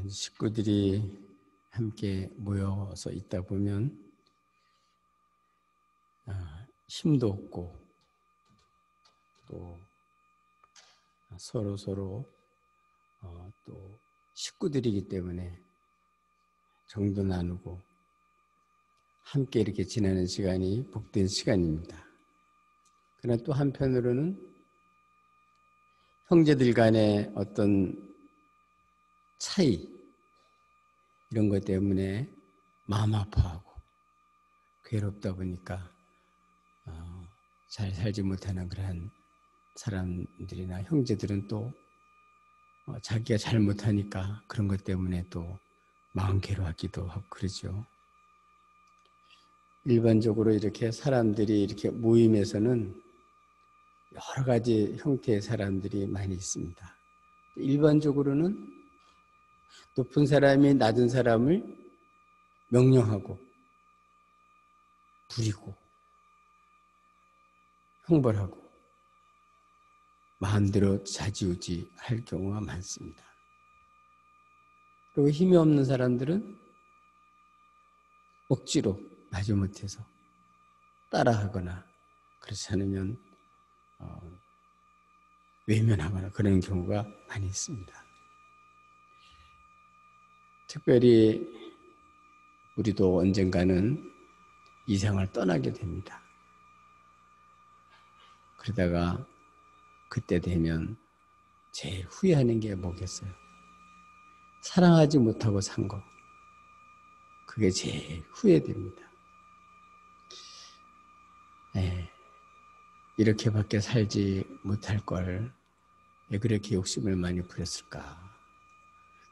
식구들이 함께 모여서 있다 보면 힘도 없고 또 서로 또 식구들이기 때문에 정도 나누고 함께 이렇게 지내는 시간이 복된 시간입니다. 그러나 또 한편으로는 형제들 간의 어떤 차이 이런 것 때문에 마음 아파하고 괴롭다 보니까 잘 살지 못하는 그러한 사람들이나 형제들은 또 자기가 잘못하니까 그런 것 때문에 또 마음 괴로워하기도 하고 그러죠. 일반적으로 이렇게 사람들이 이렇게 모임에서는 여러 가지 형태의 사람들이 많이 있습니다. 일반적으로는 높은 사람이 낮은 사람을 명령하고 부리고 형벌하고 마음대로 좌지우지 할 경우가 많습니다. 그리고 힘이 없는 사람들은 억지로 마지못해서 따라하거나 그렇지 않으면 외면하거나 그런 경우가 많이 있습니다. 특별히 우리도 언젠가는 이 세상을 떠나게 됩니다. 그러다가 그때 되면 제일 후회하는 게 뭐겠어요? 사랑하지 못하고 산 거. 그게 제일 후회됩니다. 이렇게밖에 살지 못할 걸 왜 그렇게 욕심을 많이 부렸을까?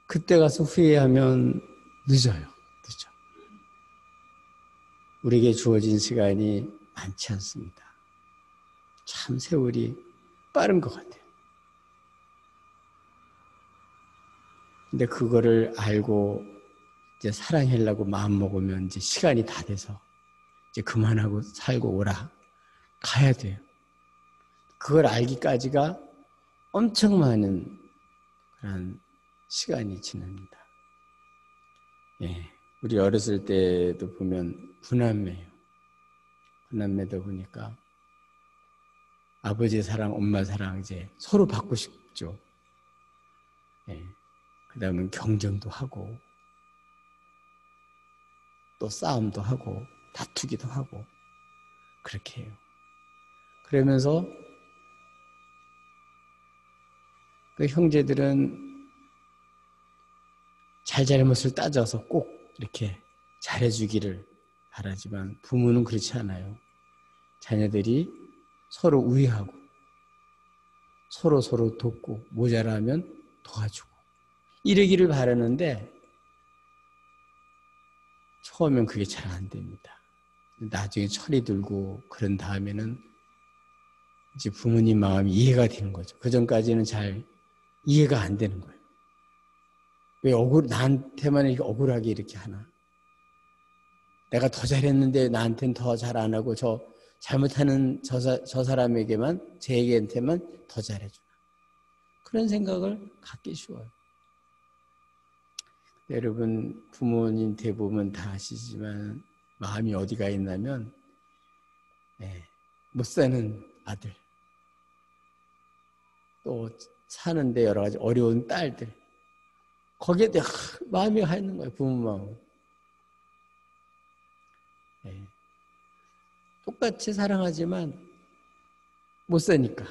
그때 가서 후회하면 늦어요. 늦어. 우리에게 주어진 시간이 많지 않습니다. 참 세월이 빠른 것 같아요. 근데 그거를 알고 이제 사랑하려고 마음 먹으면 이제 시간이 다 돼서 이제 그만하고 살고 오라. 가야 돼요. 그걸 알기까지가 엄청 많은 그런 시간이 지납니다. 우리 어렸을 때도 보면 구남매예요. 구남매도 보니까 아버지 사랑, 엄마 사랑 이제 서로 받고 싶죠. 그 다음에 경쟁도 하고 또 싸움도 하고 다투기도 하고 그렇게 해요. 그러면서 그 형제들은 잘잘못을 따져서 꼭 이렇게 잘해주기를 바라지만 부모는 그렇지 않아요. 자녀들이 서로 우애하고 서로 돕고 모자라면 도와주고 이러기를 바라는데 처음엔 그게 잘 안 됩니다. 나중에 철이 들고 그런 다음에는 이제 부모님 마음이 이해가 되는 거죠. 그 전까지는 잘 이해가 안 되는 거예요. 왜 나한테만 이렇게 억울하게 이렇게 하나? 내가 더 잘했는데 나한테는 더 잘 안 하고 저 잘못하는 저 사람에게만 제에게한테만 더 잘해주나? 그런 생각을 갖기 쉬워요. 여러분 부모님 대부분 다 아시지만 마음이 어디가 있냐면 못 사는 아들 또 사는데 여러 가지 어려운 딸들 거기에 마음이 가 있는 거예요. 부모 마음. 똑같이 사랑하지만 못 사니까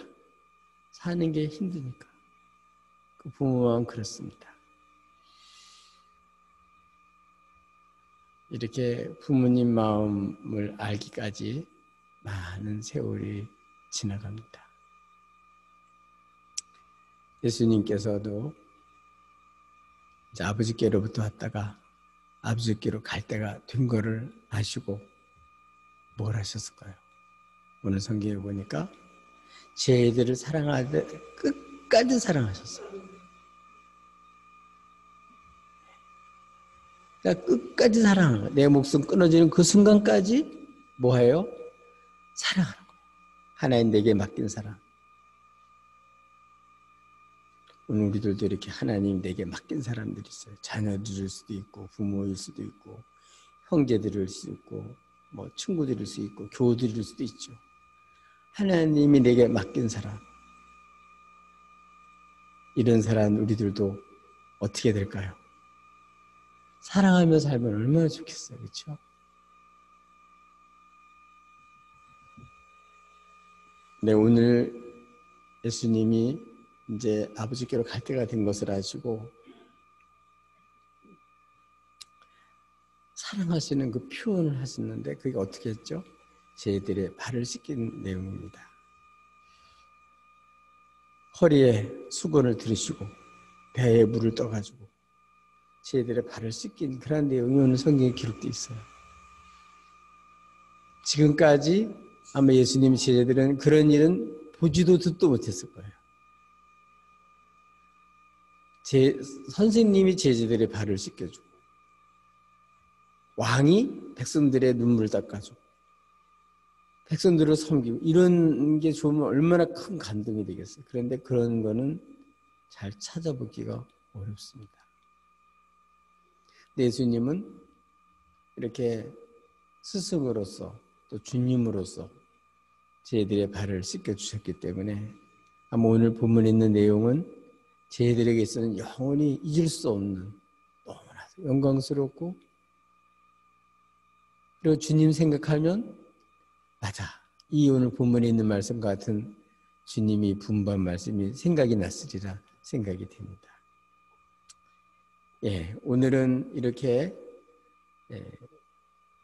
사는 게 힘드니까 그 부모 마음 그렇습니다. 이렇게 부모님 마음을 알기까지 많은 세월이 지나갑니다. 예수님께서도 이제 아버지께로부터 왔다가 아버지께로 갈 때가 된 거를 아시고 뭘 하셨을까요? 오늘 성경에 보니까 제 애들을 사랑하되 끝까지 사랑하셨어요. 그러니까 끝까지 사랑하는 거예요. 내 목숨 끊어지는 그 순간까지 뭐예요? 사랑하는 거예요. 하나님 내게 맡긴 사랑. 오늘 우리들도 이렇게 하나님 내게 맡긴 사람들이 있어요. 자녀들일 수도 있고 부모일 수도 있고 형제들일 수도 있고 뭐 친구들일 수도 있고 교우들일 수도 있죠. 하나님이 내게 맡긴 사람, 이런 사람 우리들도 어떻게 될까요? 사랑하며 살면 얼마나 좋겠어요. 그렇죠? 네, 오늘 예수님이 이제 아버지께로 갈 때가 된 것을 아시고 사랑하시는 그 표현을 하셨는데 그게 어떻게 했죠? 저희들의 발을 씻긴 내용입니다. 허리에 수건을 들으시고 배에 물을 떠가지고 저희들의 발을 씻긴 그런 내용이 오늘 성경에 기록되어 있어요. 지금까지 아마 예수님 제자들은 그런 일은 보지도 듣도 못했을 거예요. 선생님이 제자들의 발을 씻겨주고 왕이 백성들의 눈물을 닦아주고 백성들을 섬기고 이런 게 좋으면 얼마나 큰 감동이 되겠어요. 그런데 그런 거는 잘 찾아보기가 어렵습니다. 예수님은 이렇게 스승으로서 또 주님으로서 저희들의 발을 씻겨주셨기 때문에 아마 오늘 본문에 있는 내용은 저희들에게 있어서는 영원히 잊을 수 없는 너무나 영광스럽고 그리고 주님 생각하면 맞아. 이 오늘 본문에 있는 말씀과 같은 주님이 분부한 말씀이 생각이 났으리라 생각이 됩니다. 예, 오늘은 이렇게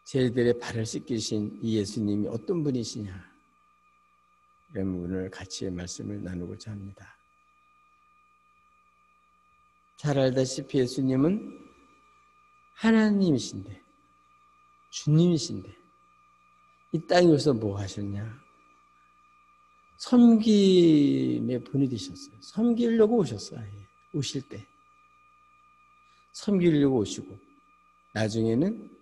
저희들의 발을 씻기신 이 예수님이 어떤 분이시냐 이런 부분을 같이 말씀을 나누고자 합니다. 잘 알다시피 예수님은 하나님이신데 주님이신데 이 땅에 오셔서 뭐 하셨냐? 섬김의 분이 되셨어요. 섬기려고 오셨어요. 오실 때 섬기려고 오시고 나중에는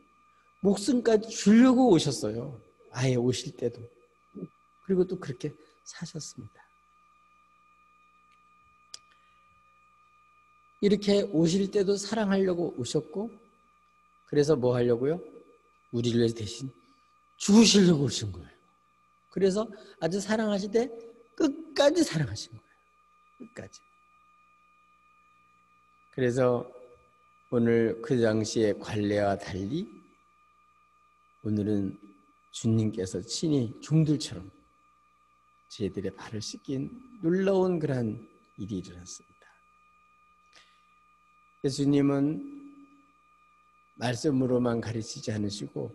목숨까지 주려고 오셨어요. 아예 오실 때도. 그리고 또 그렇게 사셨습니다. 이렇게 오실 때도 사랑하려고 오셨고 그래서 뭐 하려고요? 우리를 위해서 대신 죽으시려고 오신 거예요. 그래서 아주 사랑하실 때 끝까지 사랑하신 거예요. 끝까지. 그래서 오늘 그 당시의 관례와 달리 오늘은 주님께서 친히 종들처럼 저희들의 발을 씻긴 놀라운 그러한 일이 일어났습니다. 예수님은 말씀으로만 가르치지 않으시고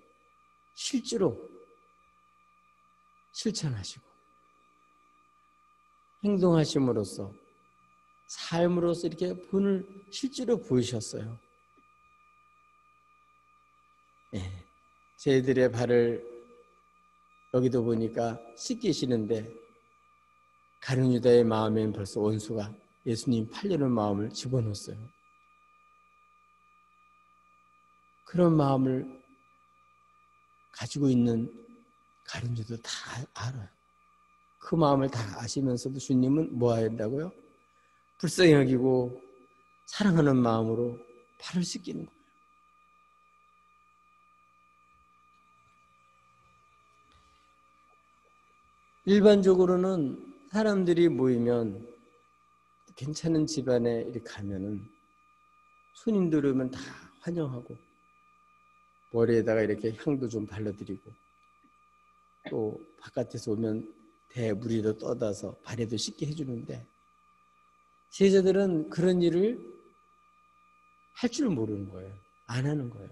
실제로 실천하시고 행동하심으로써 삶으로서 이렇게 본을 실제로 보이셨어요. 네. 저희들의 발을 여기도 보니까 씻기시는데 가룟 유다의 마음에는 벌써 원수가 예수님 팔려는 마음을 집어넣었어요. 그런 마음을 가지고 있는 가룟 유다도 다 알아요. 그 마음을 다 아시면서도 주님은 뭐 해야 한다고요? 불쌍히 여기고 사랑하는 마음으로 발을 씻기는 거예요. 일반적으로는 사람들이 모이면 괜찮은 집안에 이렇게 가면은 손님들 오면 다 환영하고 머리에다가 이렇게 향도 좀 발라드리고 또 바깥에서 오면 대물이도 떠다서 발에도 씻게 해주는데 제자들은 그런 일을 할 줄 모르는 거예요. 안 하는 거예요.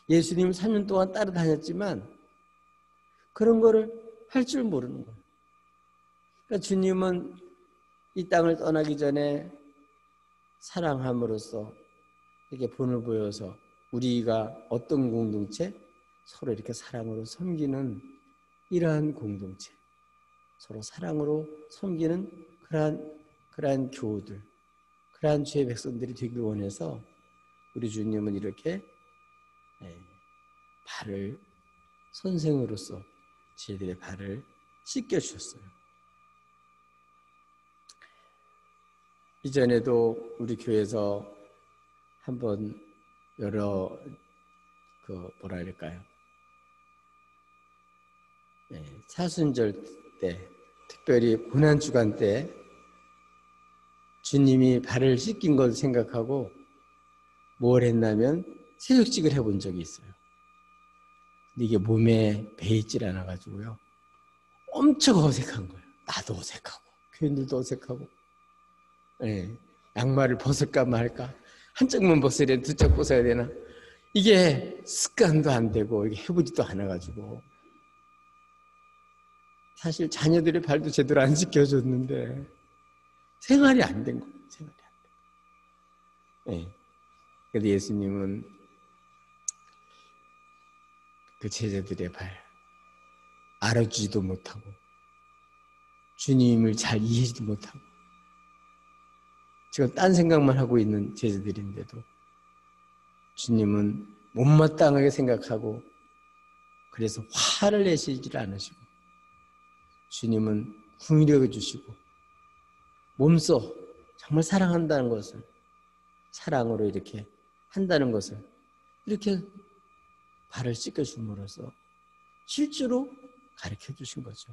예수님 3년 동안 따라다녔지만 그런 거를 할 줄 모르는 거예요. 그러니까 주님은 이 땅을 떠나기 전에 사랑함으로써 이렇게 본을 보여서 우리가 어떤 공동체? 서로 이렇게 사랑으로 섬기는 이러한 공동체, 서로 사랑으로 섬기는 그러한 교우들, 그러한 주의 백성들이 되길 원해서 우리 주님은 이렇게 발을 선생으로서 저희들의 발을 씻겨주셨어요. 이전에도 우리 교회에서 한번 여러 뭐라 그럴까요? 사순절 때, 특별히 고난주간 때 주님이 발을 씻긴 걸 생각하고 뭘 했냐면 새벽직을 해본 적이 있어요. 근데 이게 몸에 배있질 않아가지고요. 엄청 어색한 거예요. 나도 어색하고 교인들도 어색하고 양말을 벗을까 말까 한짝만 벗어야 되나 두 짝 벗어야 되나 이게 습관도 안 되고 이게 해보지도 않아가지고 사실 자녀들의 발도 제대로 안 씻겨줬는데 생활이 안 된 거예요. 생활이 안 된 거예요. 그래서 예수님은 그 제자들의 발 알아주지도 못하고 주님을 잘 이해하지도 못하고 지금 딴 생각만 하고 있는 제자들인데도 주님은 못마땅하게 생각하고 그래서 화를 내시질 않으시고 주님은 궁일여 주시고 몸소 정말 사랑한다는 것을 사랑으로 이렇게 한다는 것을 이렇게 발을 씻겨줌으로써 실제로 가르쳐 주신 거죠.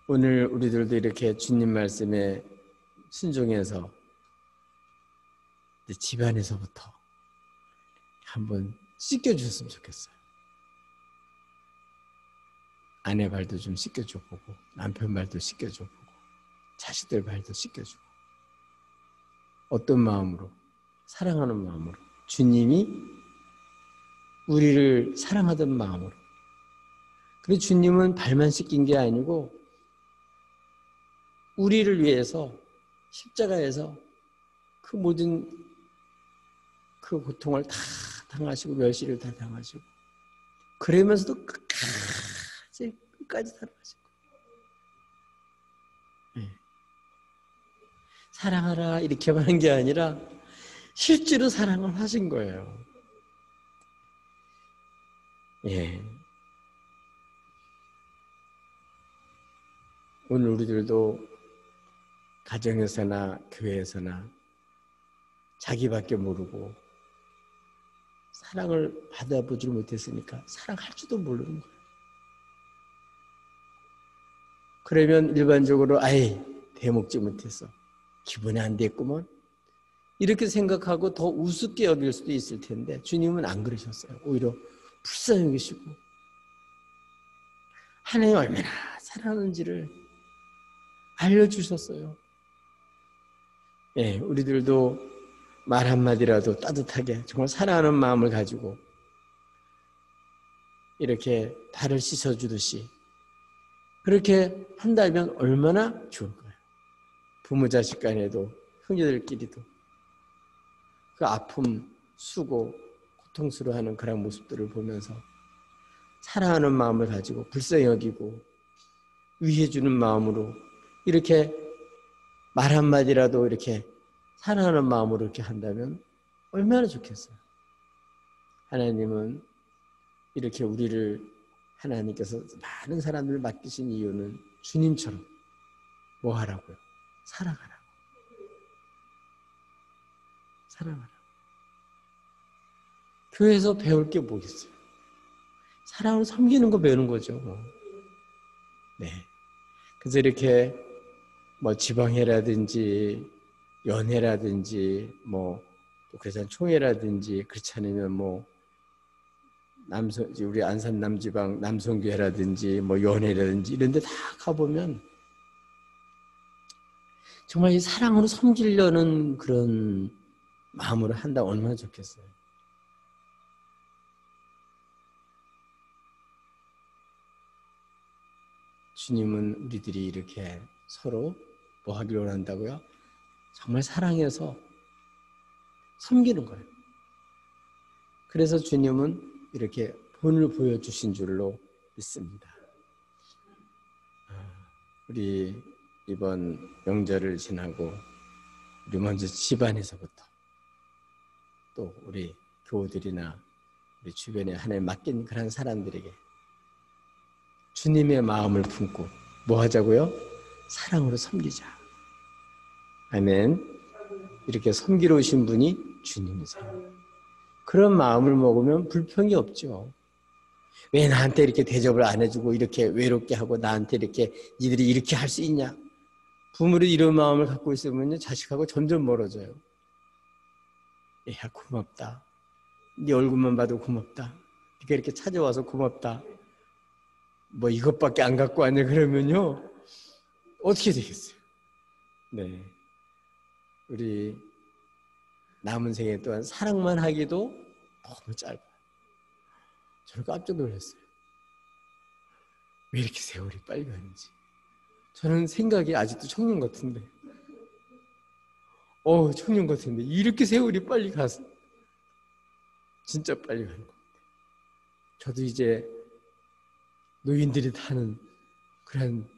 오늘 우리들도 이렇게 주님 말씀에 순종해서 집안에서부터 한번 씻겨주셨으면 좋겠어요. 아내 발도 좀 씻겨줘보고 남편 발도 씻겨줘보고 자식들 발도 씻겨주고 어떤 마음으로? 사랑하는 마음으로 주님이 우리를 사랑하던 마음으로 그리고 주님은 발만 씻긴 게 아니고 우리를 위해서 십자가에서 그 모든 그 고통을 다 당하시고 멸시를 다 당하시고 그러면서도 끝까지 살아가시고 사랑하라 이렇게만 한 게 아니라 실제로 사랑을 하신 거예요. 오늘 우리들도 가정에서나 교회에서나 자기밖에 모르고 사랑을 받아보지 못했으니까 사랑할 줄도 모르는 거예요. 그러면 일반적으로 대먹지 못했어. 기분이 안 됐구먼. 이렇게 생각하고 더 우습게 여길 수도 있을 텐데 주님은 안 그러셨어요. 오히려 불쌍히 여기시고 하나님 얼마나 사랑하는지를 알려주셨어요. 우리들도 말 한마디라도 따뜻하게 정말 사랑하는 마음을 가지고 이렇게 발을 씻어주듯이 그렇게 한다면 얼마나 좋을 거예요. 부모 자식 간에도 형제들끼리도 그 아픔, 수고, 고통스러워하는 그런 모습들을 보면서 사랑하는 마음을 가지고 불쌍히 여기고 위해주는 마음으로 이렇게 말 한마디라도 이렇게 사랑하는 마음으로 이렇게 한다면 얼마나 좋겠어요. 하나님은 이렇게 우리를 하나님께서 많은 사람들을 맡기신 이유는 주님처럼 뭐 하라고요? 사랑하라고. 사랑하라고. 교회에서 배울 게 뭐겠어요? 사랑을 섬기는 거 배우는 거죠. 그래서 이렇게 지방회라든지 연회라든지 그래서 총회라든지 그렇지 않으면 우리 안산 남지방 남성교회라든지 연회라든지 이런 데 다 가보면 정말 이 사랑으로 섬기려는 그런 마음으로 한다 얼마나 좋겠어요. 주님은 우리들이 이렇게 서로 뭐 하기를 원한다고요? 정말 사랑해서 섬기는 거예요. 그래서 주님은 이렇게 본을 보여주신 줄로 믿습니다. 우리 이번 명절을 지나고 우리 먼저 집안에서부터 또 우리 교우들이나 우리 주변에 하나님 맡긴 그런 사람들에게 주님의 마음을 품고 뭐 하자고요? 사랑으로 섬기자. 아멘. 이렇게 섬기러 오신 분이 주님이세요. 그런 마음을 먹으면 불평이 없죠. 왜 나한테 이렇게 대접을 안 해주고 이렇게 외롭게 하고 나한테 이렇게 니들이 이렇게 할 수 있냐. 부모들이 이런 마음을 갖고 있으면 자식하고 점점 멀어져요. 야, 고맙다. 네 얼굴만 봐도 고맙다. 네가 이렇게 찾아와서 고맙다. 뭐 이것밖에 안 갖고 왔냐 그러면요. 어떻게 되겠어요? 네. 우리 남은 생애 동안 사랑만 하기도 너무 짧아요. 저는 깜짝 놀랐어요. 왜 이렇게 세월이 빨리 가는지. 저는 생각이 아직도 청년 같은데. 청년 같은데. 이렇게 세월이 빨리 가서. 진짜 빨리 가는 것 같아요. 저도 이제 노인들이 타는 그런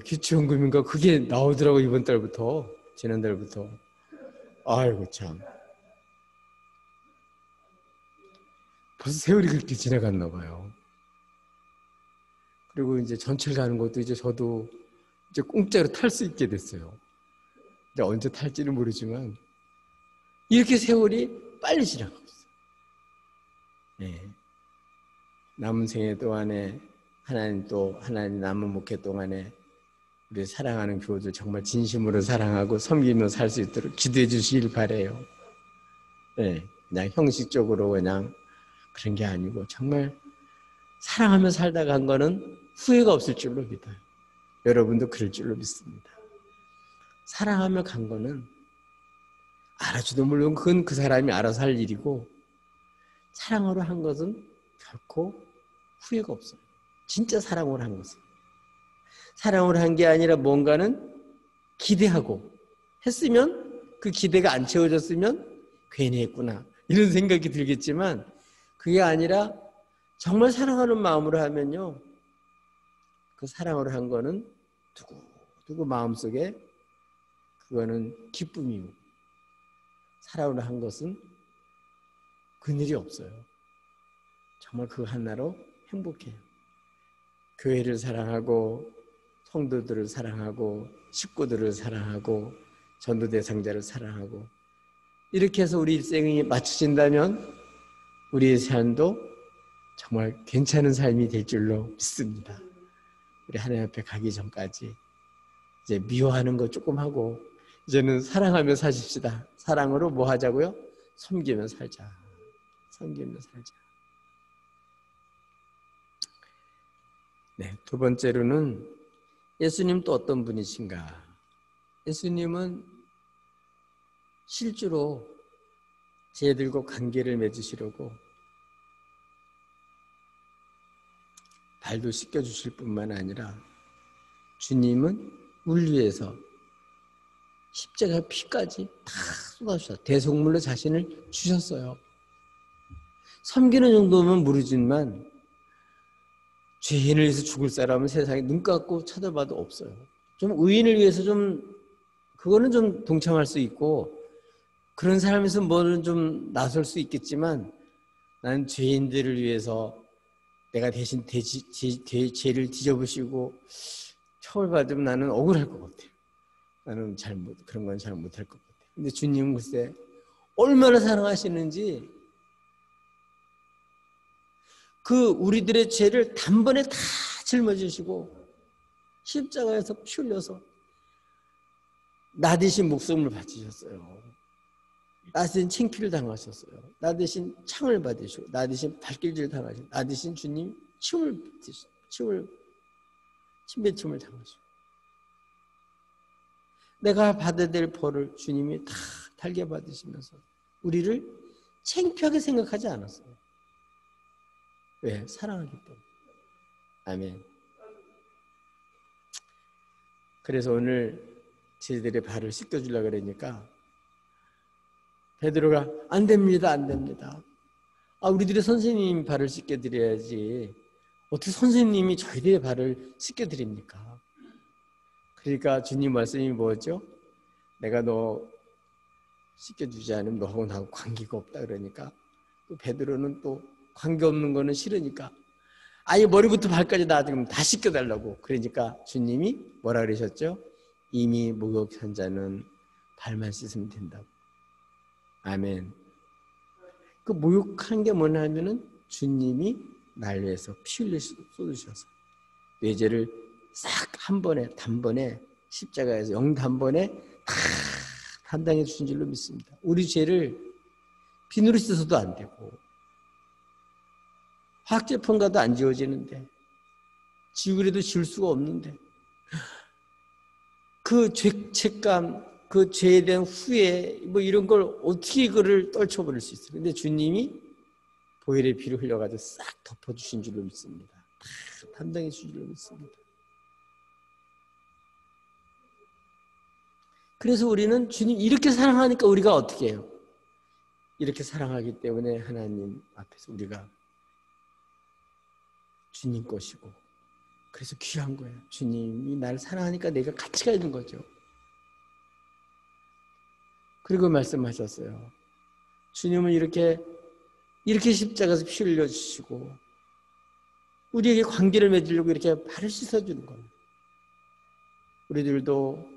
기초연금인가 그게 나오더라고 이번 달부터. 지난달부터. 아이고 참. 벌써 세월이 그렇게 지나갔나 봐요. 그리고 이제 전철 가는 것도 이제 저도 이제 공짜로 탈 수 있게 됐어요. 이제 언제 탈지는 모르지만 이렇게 세월이 빨리 지나가고 있어요. 네. 남은 생애 동안에 하나님 남은 목회 동안에 우리 사랑하는 교우들 정말 진심으로 사랑하고 섬기며 살 수 있도록 기도해 주시길 바라요. 네, 그냥 형식적으로 그냥 그런 게 아니고 정말 사랑하며 살다가 한 거는 후회가 없을 줄로 믿어요. 여러분도 그럴 줄로 믿습니다. 사랑하며 간 거는 알아주도 물론 그건 그 사람이 알아서 할 일이고 사랑으로 한 것은 결코 후회가 없어요. 진짜 사랑으로 한 것은. 사랑으로 한 게 아니라 뭔가는 기대하고 했으면 그 기대가 안 채워졌으면 괜히 했구나 이런 생각이 들겠지만 그게 아니라 정말 사랑하는 마음으로 하면요 그 사랑으로 한 거는 두고두고 마음속에 그거는 기쁨이고 사랑으로 한 것은 그늘이 없어요. 정말 그 하나로 행복해요. 교회를 사랑하고 성도들을 사랑하고 식구들을 사랑하고 전도 대상자를 사랑하고 이렇게 해서 우리 일생이 맞춰진다면 우리의 삶도 정말 괜찮은 삶이 될 줄로 믿습니다. 우리 하나님 앞에 가기 전까지 이제 미워하는 거 조금 하고 이제는 사랑하며 사십시다. 사랑으로 뭐 하자고요? 섬기며 살자. 섬기며 살자. 네, 두 번째로는 예수님 또 어떤 분이신가? 예수님은 실제로 저희들과 관계를 맺으시려고 발도 씻겨주실 뿐만 아니라 주님은 우리 위해서 십자가 피까지 다 쏟아주셨어요. 대속물로 자신을 주셨어요. 섬기는 정도면 모르지만 죄인을 위해서 죽을 사람은 세상에 눈 감고 쳐다봐도 없어요. 좀 의인을 위해서 그거는 좀 동참할 수 있고 그런 사람에서 뭐는 좀 나설 수 있겠지만 나는 죄인들을 위해서 내가 대신 죄를 뒤져보시고 처벌받으면 나는 억울할 것 같아요. 나는 그런 건 잘 못할 것 같아요. 근데 주님은 글쎄 얼마나 사랑하시는지 그 우리들의 죄를 단번에 다 짊어지시고 십자가에서 피 흘려서 나 대신 목숨을 바치셨어요. 나 대신 창피를 당하셨어요. 나 대신 창을 받으시고 나 대신 발길질 당하시고 나 대신 주님 침뱉음을 당하시고 내가 받아야 될 벌을 주님이 다 달게 받으시면서 우리를 창피하게 생각하지 않았어요. 왜? 사랑하기 때문에. 아멘. 그래서 오늘 저희들의 발을 씻겨주려고 그러니까 베드로가 안 됩니다. 안 됩니다. 우리들의 선생님 발을 씻겨드려야지 어떻게 선생님이 저희들의 발을 씻겨드립니까? 그러니까 주님 말씀이 뭐죠? 내가 너 씻겨주지 않으면 너하고 나하고 관계가 없다 그러니까 또 베드로는 또 관계없는 거는 싫으니까 아예 머리부터 발까지 나 지금 다 씻겨달라고. 그러니까 주님이 뭐라 그러셨죠? 이미 목욕한 자는 발만 씻으면 된다고. 아멘. 그 목욕한 게 뭐냐 하면은 주님이 날 위해서 피 흘려 쏟으셔서 내 죄를 싹 한 번에 단번에 십자가에서 영단번에 다 담당해 주신 줄로 믿습니다. 우리 죄를 비누로 씻어서도 안 되고 화학제품 가도 안 지워지는데 지우려도 지울 수가 없는데 그 죄책감, 그 죄에 대한 후회 뭐 이런 걸 어떻게 그를 떨쳐버릴 수 있어요. 근데 주님이 보혈의 피를 흘려가지고 싹 덮어주신 줄로 믿습니다. 다 담당해 주신 줄로 믿습니다. 그래서 우리는 주님 이렇게 사랑하니까 우리가 어떻게 해요? 이렇게 사랑하기 때문에 하나님 앞에서 우리가 주님 것이고 그래서 귀한 거예요. 주님이 나를 사랑하니까 내가 가치가 있는 거죠. 그리고 말씀하셨어요. 주님은 이렇게 십자가에서 피 흘려주시고 우리에게 관계를 맺으려고 이렇게 발을 씻어주는 거예요. 우리들도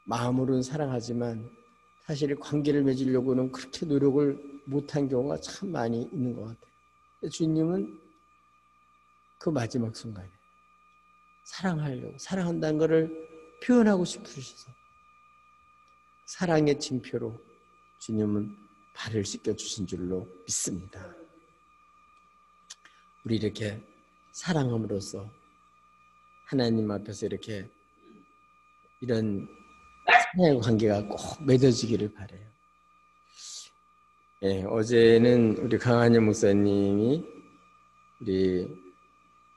마음으로는 사랑하지만 사실 관계를 맺으려고는 그렇게 노력을 못한 경우가 참 많이 있는 것 같아요. 주님은 그 마지막 순간에 사랑하려고 사랑한다는 것을 표현하고 싶으셔서 사랑의 징표로 주님은 발을 씻겨주신 줄로 믿습니다. 우리 이렇게 사랑함으로써 하나님 앞에서 이렇게 이런 사랑의 관계가 꼭 맺어지기를 바라요. 예, 어제는 우리 강한여 목사님이 우리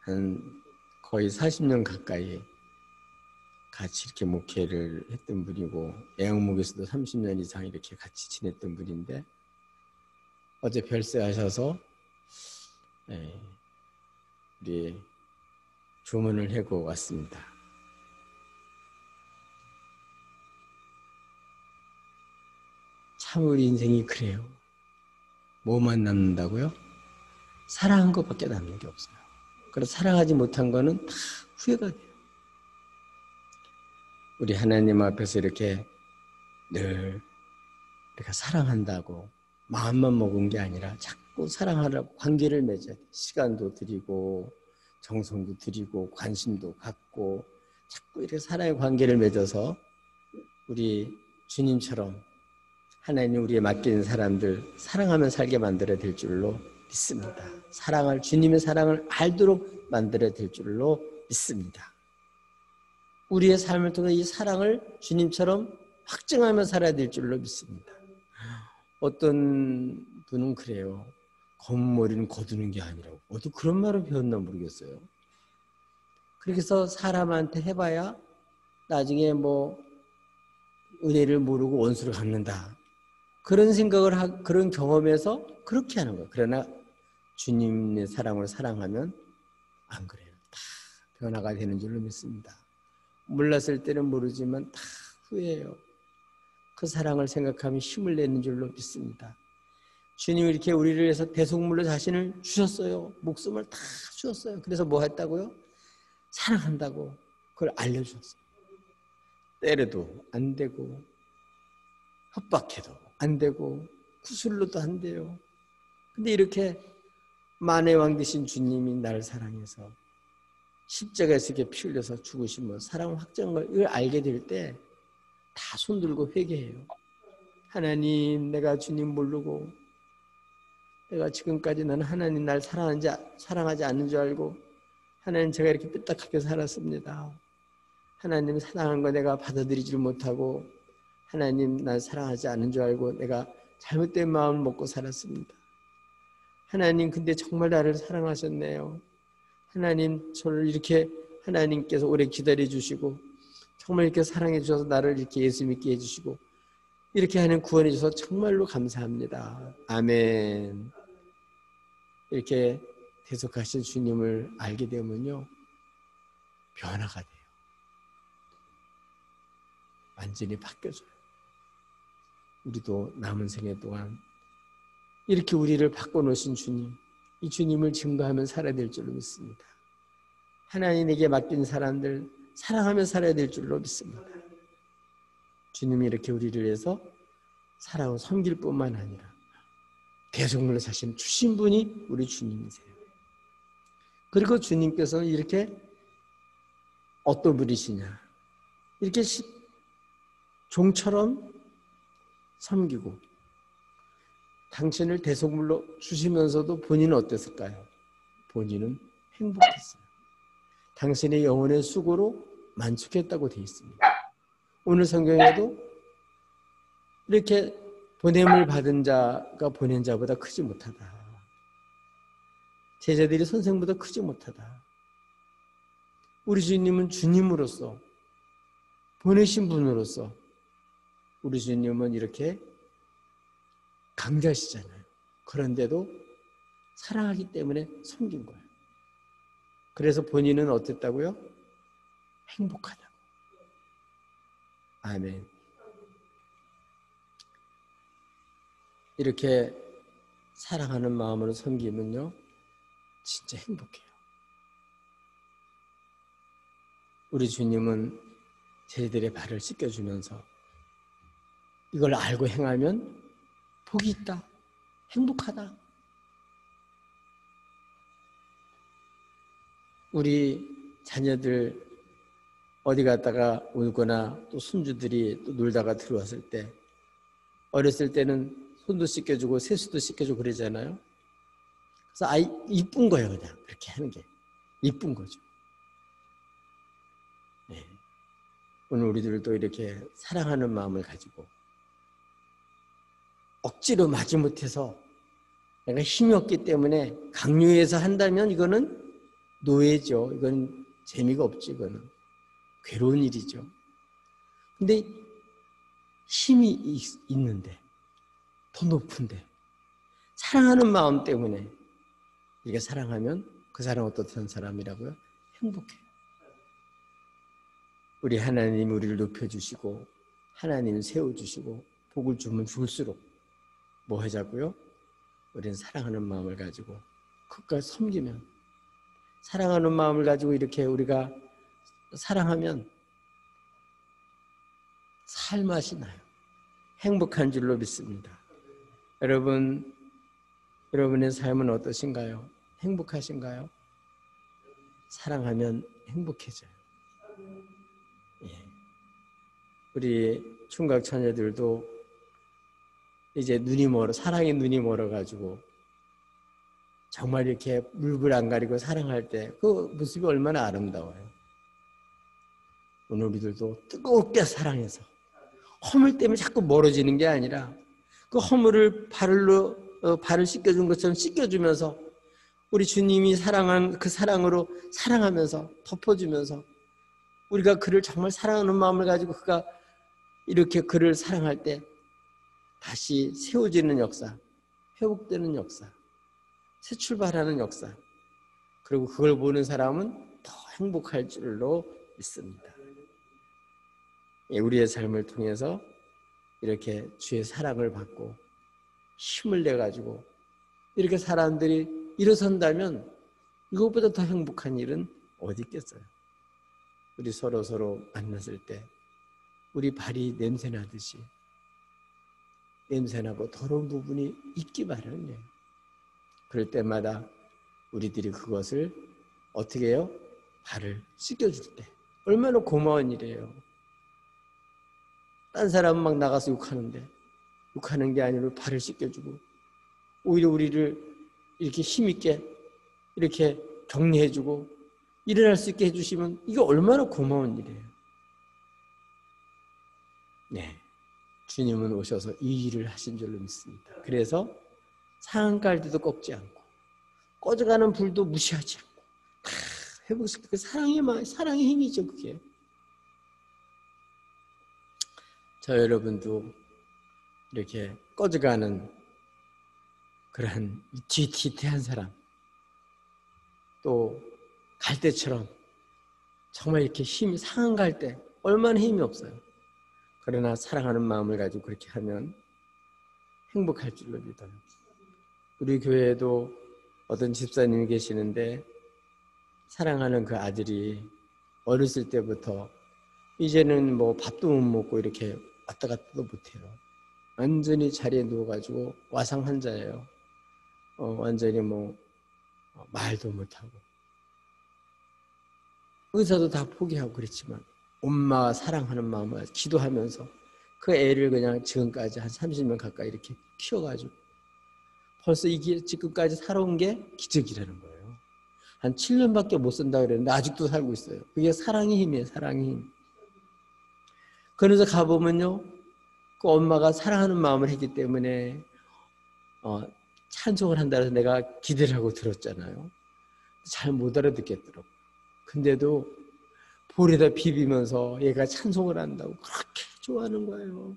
한 거의 40년 가까이 같이 이렇게 목회를 했던 분이고 애영목에서도 30년 이상 이렇게 같이 지냈던 분인데 어제 별세하셔서 우리 조문을 하고 왔습니다. 참 우리 인생이 그래요. 뭐만 남는다고요? 사랑한 것밖에 남는 게 없어요. 그래서 사랑하지 못한 거는 다 후회가 돼요. 우리 하나님 앞에서 이렇게 늘 우리가 사랑한다고 마음만 먹은 게 아니라 자꾸 사랑하라고 관계를 맺어야 돼. 시간도 드리고 정성도 드리고 관심도 갖고 자꾸 이렇게 사랑의 관계를 맺어서 우리 주님처럼 하나님 우리에 맡기는 사람들 사랑하며 살게 만들어야 될 줄로 믿습니다. 주님의 사랑을 알도록 만들어야 될 줄로 믿습니다. 우리의 삶을 통해 이 사랑을 주님처럼 확증하며 살아야 될 줄로 믿습니다. 어떤 분은 그래요. 검은 머리는 거두는 게 아니라고. 어디 그런 말을 배웠나 모르겠어요. 그래서 사람한테 해봐야 나중에 뭐 은혜를 모르고 원수를 갚는다. 그런 생각을 그런 경험에서 그렇게 하는 거예요. 그러나 주님의 사랑을 사랑하면 안 그래요. 다 변화가 되는 줄로 믿습니다. 몰랐을 때는 모르지만 다 후회해요. 그 사랑을 생각하면 힘을 내는 줄로 믿습니다. 주님이 이렇게 우리를 위해서 대속물로 자신을 주셨어요. 목숨을 다 주셨어요. 그래서 뭐 했다고요? 사랑한다고 그걸 알려주셨어요. 때려도 안 되고 협박해도 안 되고 구슬로도 안 돼요. 근데 이렇게 만의 왕 되신 주님이 나를 사랑해서 십자가에서 이렇게 피 흘려서 죽으시면 사랑 확정을 알게 될 때 다 손들고 회개해요. 하나님, 내가 주님 모르고 내가 지금까지 나는 하나님 날 사랑하지 않는 줄 알고 하나님 제가 이렇게 삐딱하게 살았습니다. 하나님 사랑하는 거 내가 받아들이지를 못하고 하나님 날 사랑하지 않는 줄 알고 내가 잘못된 마음을 먹고 살았습니다. 하나님 근데 정말 나를 사랑하셨네요. 하나님 저를 이렇게 하나님께서 오래 기다려주시고 정말 이렇게 사랑해 주셔서 나를 이렇게 예수 믿게 해주시고 이렇게 하는 구원해 주셔서 정말로 감사합니다. 아멘. 이렇게 대속하신 주님을 알게 되면요 변화가 돼요. 완전히 바뀌어져요. 우리도 남은 생애 동안 이렇게 우리를 바꿔놓으신 주님 이 주님을 증거하며 살아야 될 줄로 믿습니다. 하나님에게 맡긴 사람들 사랑하며 살아야 될 줄로 믿습니다. 주님이 이렇게 우리를 위해서 살아오고 섬길 뿐만 아니라 대속물로 사신 주신 분이 우리 주님이세요. 그리고 주님께서는 이렇게 어떤 분이시냐, 이렇게 종처럼 섬기고 당신을 대속물로 주시면서도 본인은 어땠을까요? 본인은 행복했어요. 당신의 영혼의 수고로 만족했다고 되어 있습니다. 오늘 성경에도 이렇게 보냄을 받은 자가 보낸 자보다 크지 못하다. 제자들이 선생보다 크지 못하다. 우리 주님은 주님으로서 보내신 분으로서 우리 주님은 이렇게 강자시잖아요. 그런데도 사랑하기 때문에 섬긴 거예요. 그래서 본인은 어땠다고요? 행복하다고. 아멘. 이렇게 사랑하는 마음으로 섬기면요, 진짜 행복해요. 우리 주님은 저희들의 발을 씻겨주면서 이걸 알고 행하면 복이 있다, 행복하다. 우리 자녀들 어디 갔다가 울거나 또 손주들이 또 놀다가 들어왔을 때 어렸을 때는 손도 씻겨주고 세수도 씻겨주고 그러잖아요. 그래서 아이 이쁜 거예요. 그냥 그렇게 하는 게 이쁜 거죠. 네. 오늘 우리들도 이렇게 사랑하는 마음을 가지고 억지로 마지못해서 내가 힘이 없기 때문에 강요해서 한다면 이거는 노예죠. 이건 재미가 없지. 이거는 괴로운 일이죠. 근데 힘이 있는데 더 높은데 사랑하는 마음 때문에 이게 사랑하면 그 사람은 어떤 사람이라고요? 행복해요. 우리 하나님 우리를 높여주시고 하나님 세워주시고 복을 주면 줄수록 뭐 하자고요? 우리는 사랑하는 마음을 가지고 끝까지 섬기면, 사랑하는 마음을 가지고 이렇게 우리가 사랑하면 살맛이 나요. 행복한 줄로 믿습니다. 여러분의 삶은 어떠신가요? 행복하신가요? 사랑하면 행복해져요. 예. 우리 총각 처녀들도 이제 사랑의 눈이 멀어가지고 정말 이렇게 물불 안 가리고 사랑할 때 그 모습이 얼마나 아름다워요. 오늘 우리들도 뜨겁게 사랑해서 허물 때문에 자꾸 멀어지는 게 아니라 그 허물을 발을 씻겨준 것처럼 씻겨주면서 우리 주님이 사랑한 그 사랑으로 사랑하면서 덮어주면서 우리가 그를 정말 사랑하는 마음을 가지고 그가 이렇게 그를 사랑할 때 다시 세워지는 역사, 회복되는 역사, 새 출발하는 역사, 그리고 그걸 보는 사람은 더 행복할 줄로 믿습니다. 우리의 삶을 통해서 이렇게 주의 사랑을 받고 힘을 내가지고 이렇게 사람들이 일어선다면 이것보다 더 행복한 일은 어디 있겠어요? 우리 서로 만났을 때 우리 발이 냄새나듯이 냄새나고 더러운 부분이 있기 마련이에요. 그럴 때마다 우리들이 그것을 어떻게 해요? 발을 씻겨줄 때 얼마나 고마운 일이에요. 딴 사람은 막 나가서 욕하는 게 아니라 발을 씻겨주고 오히려 우리를 이렇게 힘있게 이렇게 격려해주고 일어날 수 있게 해주시면 이게 얼마나 고마운 일이에요. 네, 주님은 오셔서 이 일을 하신 줄로 믿습니다. 그래서 상한 깔때도 꺾지 않고 꺼져가는 불도 무시하지 않고 다 회복시키고 사랑의 힘이죠. 그게. 저 여러분도 이렇게 꺼져가는 그러한 뒤태한 사람, 또 갈대처럼 정말 이렇게 힘이 상한 갈대 얼마나 힘이 없어요. 그러나 사랑하는 마음을 가지고 그렇게 하면 행복할 줄로 믿어요. 우리 교회에도 어떤 집사님이 계시는데 사랑하는 그 아들이 어렸을 때부터 이제는 뭐 밥도 못 먹고 이렇게 왔다 갔다도 못해요. 완전히 자리에 누워가지고 와상 환자예요. 완전히 뭐 말도 못하고 의사도 다 포기하고 그랬지만 엄마가 사랑하는 마음을 기도하면서 그 애를 그냥 지금까지 한 30년 가까이 이렇게 키워가지고 벌써 이게 지금까지 살아온 게 기적이라는 거예요. 한 7년밖에 못 산다 그랬는데 아직도 살고 있어요. 그게 사랑의 힘이에요. 사랑의 힘. 그래서 가보면요, 그 엄마가 사랑하는 마음을 했기 때문에 찬송을 한다 해서 내가 기대를 하고 들었잖아요. 잘 못 알아듣겠더라고요. 근데도 볼에다 비비면서 얘가 찬송을 한다고 그렇게 좋아하는 거예요.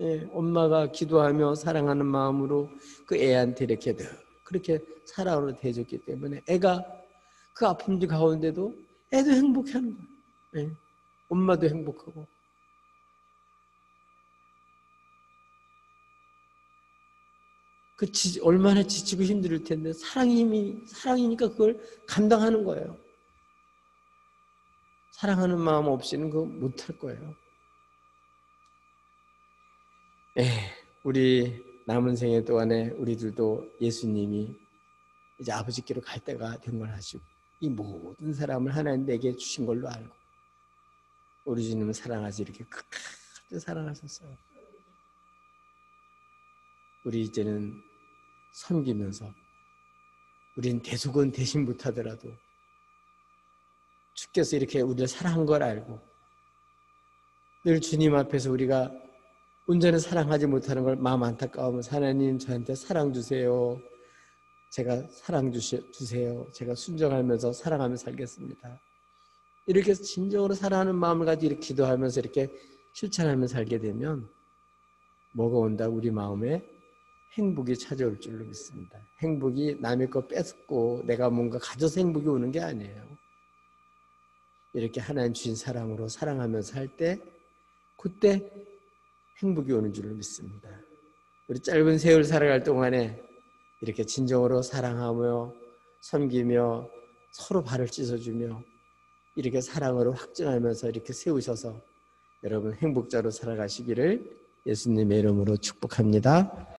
예, 엄마가 기도하며 사랑하는 마음으로 그 애한테 이렇게 그렇게 사랑으로 대해줬기 때문에 애가 그 아픔들 가운데도 애도 행복해하는 거예요. 예, 엄마도 행복하고. 얼마나 지치고 힘들 텐데 사랑이니까 그걸 감당하는 거예요. 사랑하는 마음 없이는 그거 못할 거예요. 우리 남은 생애 동안에 우리들도 예수님이 이제 아버지께로 갈 때가 된 걸 아시고 이 모든 사람을 하나님 내게 주신 걸로 알고 우리 주님은 사랑하시 이렇게 끝까지 사랑하셨어요. 우리 이제는 섬기면서 우린 대속은 대신 못하더라도 주께서 이렇게 우리를 사랑한 걸 알고 늘 주님 앞에서 우리가 온전히 사랑하지 못하는 걸 마음 안타까우면서 하나님 저한테 사랑 주세요. 제가 사랑 주세요. 제가 순종하면서 사랑하며 살겠습니다. 이렇게 진정으로 사랑하는 마음을 가지고 이렇게 기도하면서 이렇게 실천하며 살게 되면 뭐가 온다? 우리 마음에 행복이 찾아올 줄로 믿습니다. 행복이 남의 거 뺏고 내가 뭔가 가져서 행복이 오는 게 아니에요. 이렇게 하나님 주신 사랑으로 사랑하면서 살 때 그때 행복이 오는 줄로 믿습니다. 우리 짧은 세월 살아갈 동안에 이렇게 진정으로 사랑하며 섬기며 서로 발을 씻어주며 이렇게 사랑으로 확증하면서 이렇게 세우셔서 여러분 행복자로 살아가시기를 예수님의 이름으로 축복합니다.